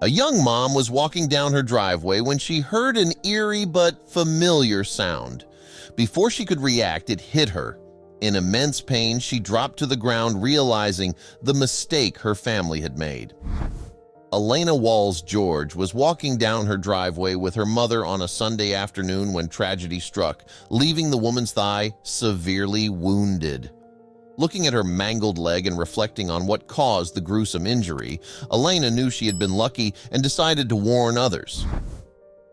A young mom was walking down her driveway when she heard an eerie but familiar sound. Before she could react, it hit her. In immense pain, she dropped to the ground, realizing the mistake her family had made. Elena Walls George was walking down her driveway with her mother on a Sunday afternoon when tragedy struck, leaving the woman's thigh severely wounded. Looking at her mangled leg and reflecting on what caused the gruesome injury, Elena knew she had been lucky and decided to warn others.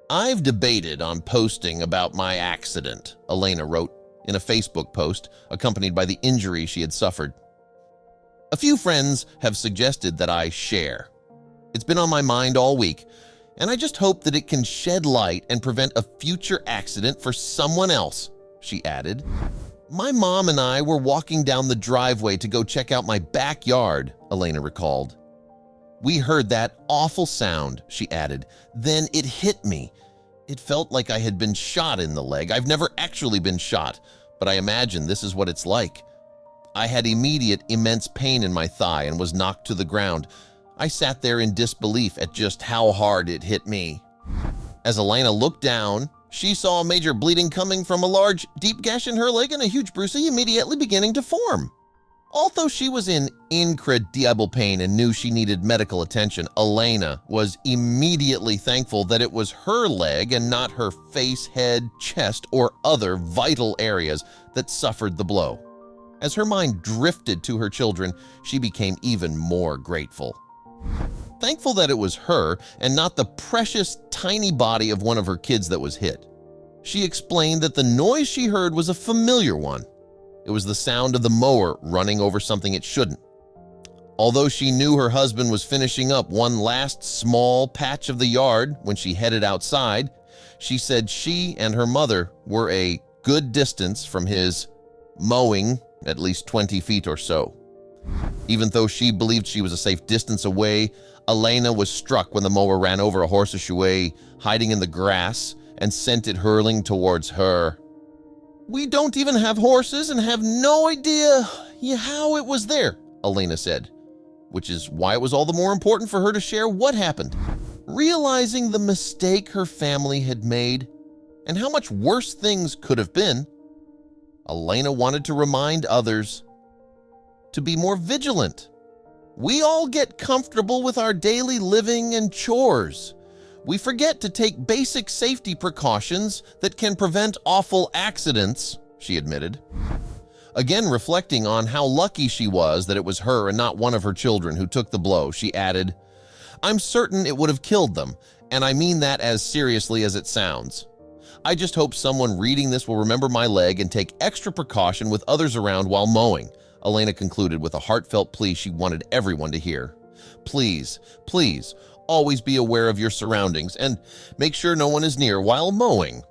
"I've debated on posting about my accident," Elena wrote in a Facebook post accompanied by the injury she had suffered. "A few friends have suggested that I share. It's been on my mind all week, and I just hope that it can shed light and prevent a future accident for someone else," she added. "My mom and I were walking down the driveway to go check out my backyard," Elena recalled. "We heard that awful sound," she added. "Then it hit me. It felt like I had been shot in the leg. I've never actually been shot, but I imagine this is what it's like. I had immediate, immense pain in my thigh and was knocked to the ground. I sat there in disbelief at just how hard it hit me." As Elena looked down, she saw major bleeding coming from a large, deep gash in her leg and a huge bruising immediately beginning to form. Although she was in incredible pain and knew she needed medical attention, Elena was immediately thankful that it was her leg and not her face, head, chest, or other vital areas that suffered the blow. As her mind drifted to her children, she became even more grateful. Thankful that it was her and not the precious, tiny body of one of her kids that was hit. She explained that the noise she heard was a familiar one. It was the sound of the mower running over something it shouldn't. Although she knew her husband was finishing up one last small patch of the yard when she headed outside, she said she and her mother were a good distance from his mowing, at least 20 feet or so. Even though she believed she was a safe distance away, Elena was struck when the mower ran over a horseshoe hiding in the grass and sent it hurling towards her. "We don't even have horses and have no idea how it was there," Elena said, which is why it was all the more important for her to share what happened. Realizing the mistake her family had made and how much worse things could have been, Elena wanted to remind others to be more vigilant. We all get comfortable with our daily living and chores. We forget to take basic safety precautions that can prevent awful accidents, she admitted. Again, reflecting on how lucky she was that it was her and not one of her children who took the blow, she added, "I'm certain it would have killed them, and I mean that as seriously as it sounds. I just hope someone reading this will remember my leg and take extra precaution with others around while mowing," Elena concluded with a heartfelt plea she wanted everyone to hear. "Please, please, always be aware of your surroundings and make sure no one is near while mowing."